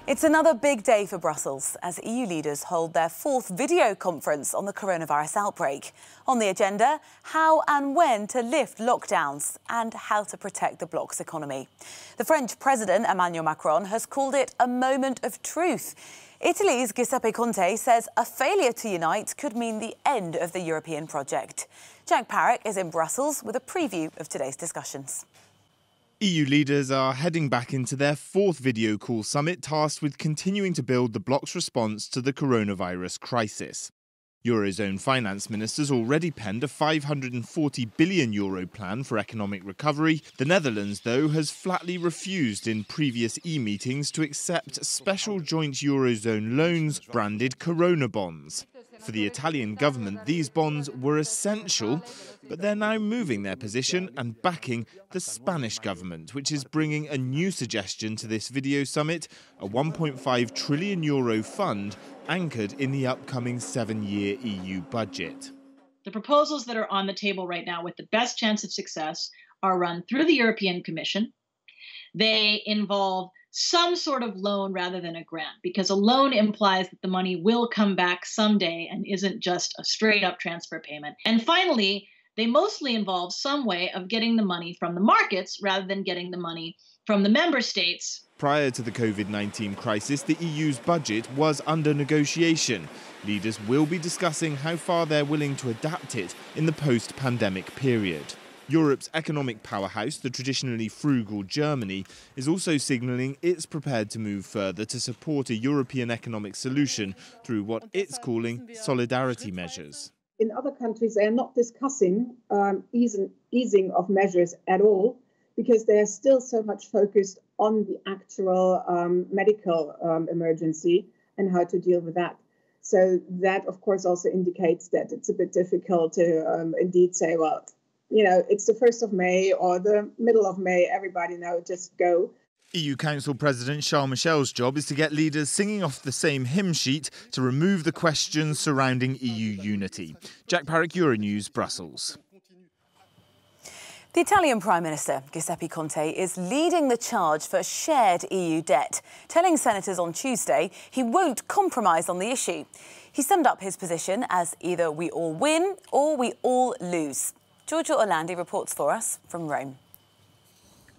It's another big day for Brussels as EU leaders hold their fourth video conference on the coronavirus outbreak. On the agenda, how and when to lift lockdowns and how to protect the bloc's economy. The French President Emmanuel Macron has called it a moment of truth. Italy's Giuseppe Conte says a failure to unite could mean the end of the European project. Jack Parrock is in Brussels with a preview of today's discussions. EU leaders are heading back into their fourth video call summit tasked with continuing to build the bloc's response to the coronavirus crisis. Eurozone finance ministers already penned a €540 billion plan for economic recovery. The Netherlands, though, has flatly refused in previous meetings to accept special joint Eurozone loans branded Corona bonds. For the Italian government, these bonds were essential, but they're now moving their position and backing the Spanish government, which is bringing a new suggestion to this video summit, a €1.5 trillion fund anchored in the upcoming 7-year EU budget. The proposals that are on the table right now with the best chance of success are run through the European Commission. They involve some sort of loan rather than a grant, because a loan implies that the money will come back someday and isn't just a straight-up transfer payment. And finally, they mostly involve some way of getting the money from the markets rather than getting the money from the member states. Prior to the COVID-19 crisis, the EU's budget was under negotiation. Leaders will be discussing how far they're willing to adapt it in the post-pandemic period. Europe's economic powerhouse, the traditionally frugal Germany, is also signalling it's prepared to move further to support a European economic solution through what it's calling solidarity measures. In other countries, they are not discussing easing of measures at all, because they are still so much focused on the actual medical emergency and how to deal with that. So that, of course, also indicates that it's a bit difficult to indeed say, well, you know, it's the 1st of May or the middle of May, everybody now just go. EU Council President Charles Michel's job is to get leaders singing off the same hymn sheet to remove the questions surrounding EU unity. Jack Parrock, Euronews, Brussels. The Italian Prime Minister, Giuseppe Conte, is leading the charge for shared EU debt, telling senators on Tuesday he won't compromise on the issue. He summed up his position as either we all win or we all lose. Giorgio Orlandi reports for us from Rome.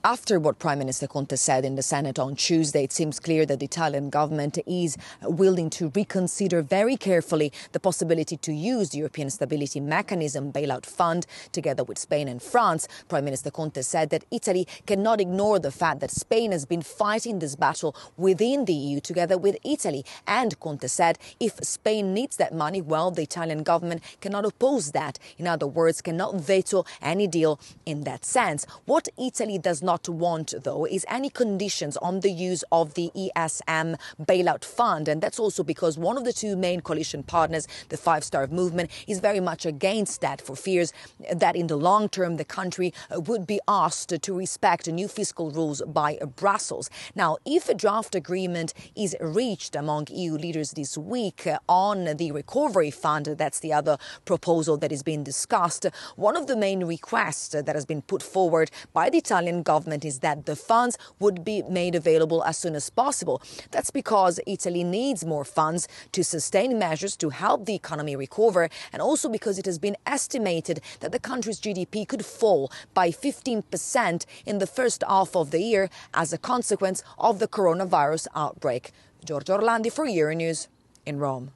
After what Prime Minister Conte said in the Senate on Tuesday, it seems clear that the Italian government is willing to reconsider very carefully the possibility to use the European Stability Mechanism bailout fund together with Spain and France. Prime Minister Conte said that Italy cannot ignore the fact that Spain has been fighting this battle within the EU together with Italy. And Conte said if Spain needs that money, well, the Italian government cannot oppose that. In other words, cannot veto any deal in that sense. What Italy does not want, though, is any conditions on the use of the ESM bailout fund. And that's also because one of the two main coalition partners, the Five Star Movement, is very much against that, for fears that in the long term the country would be asked to respect new fiscal rules by Brussels. Now, if a draft agreement is reached among EU leaders this week on the recovery fund, that's the other proposal that is being discussed, one of the main requests that has been put forward by the Italian government is that the funds would be made available as soon as possible. That's because Italy needs more funds to sustain measures to help the economy recover, and also because it has been estimated that the country's GDP could fall by 15% in the first half of the year as a consequence of the coronavirus outbreak. Giorgio Orlandi for Euronews in Rome.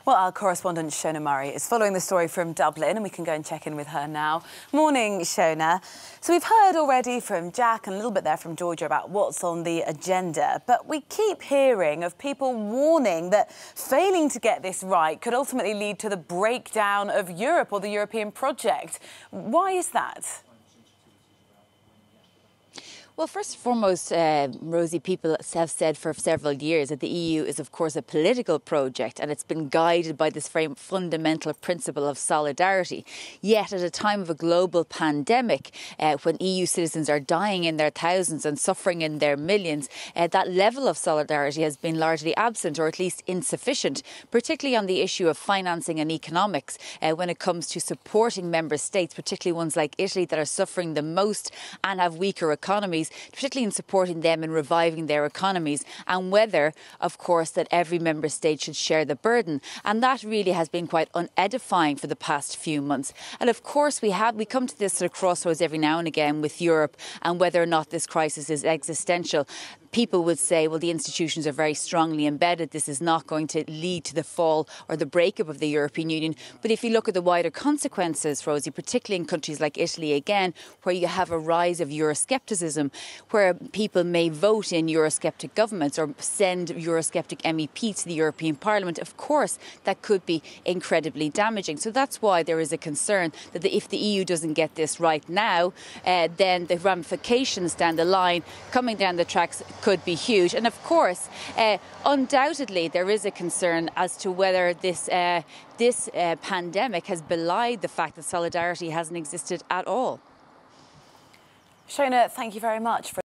Well, our correspondent Shona Murray is following the story from Dublin, and we can go and check in with her now. Morning, Shona. So we've heard already from Jack and a little bit there from Georgia about what's on the agenda, but we keep hearing of people warning that failing to get this right could ultimately lead to the breakdown of Europe or the European project. Why is that? Well, first and foremost, Rosie, people have said for several years that the EU is, of course, a political project, and it's been guided by this fundamental principle of solidarity. Yet, at a time of a global pandemic, when EU citizens are dying in their thousands and suffering in their millions, that level of solidarity has been largely absent, or at least insufficient, particularly on the issue of financing and economics, when it comes to supporting member states, particularly ones like Italy that are suffering the most and have weaker economies, particularly in supporting them and reviving their economies, and whether, of course, that every member state should share the burden. And that really has been quite unedifying for the past few months. And of course, we come to this sort of crossroads every now and again with Europe and whether or not this crisis is existential. People would say, well, the institutions are very strongly embedded. This is not going to lead to the fall or the breakup of the European Union. But if you look at the wider consequences, Rosie, particularly in countries like Italy, again, where you have a rise of Euroscepticism, where people may vote in Eurosceptic governments or send Eurosceptic MEPs to the European Parliament, of course, that could be incredibly damaging. So that's why there is a concern that if the EU doesn't get this right now, then the ramifications down the line, coming down the tracks, could be huge. And of course, undoubtedly, there is a concern as to whether this pandemic has belied the fact that solidarity hasn't existed at all. Shona, thank you very much for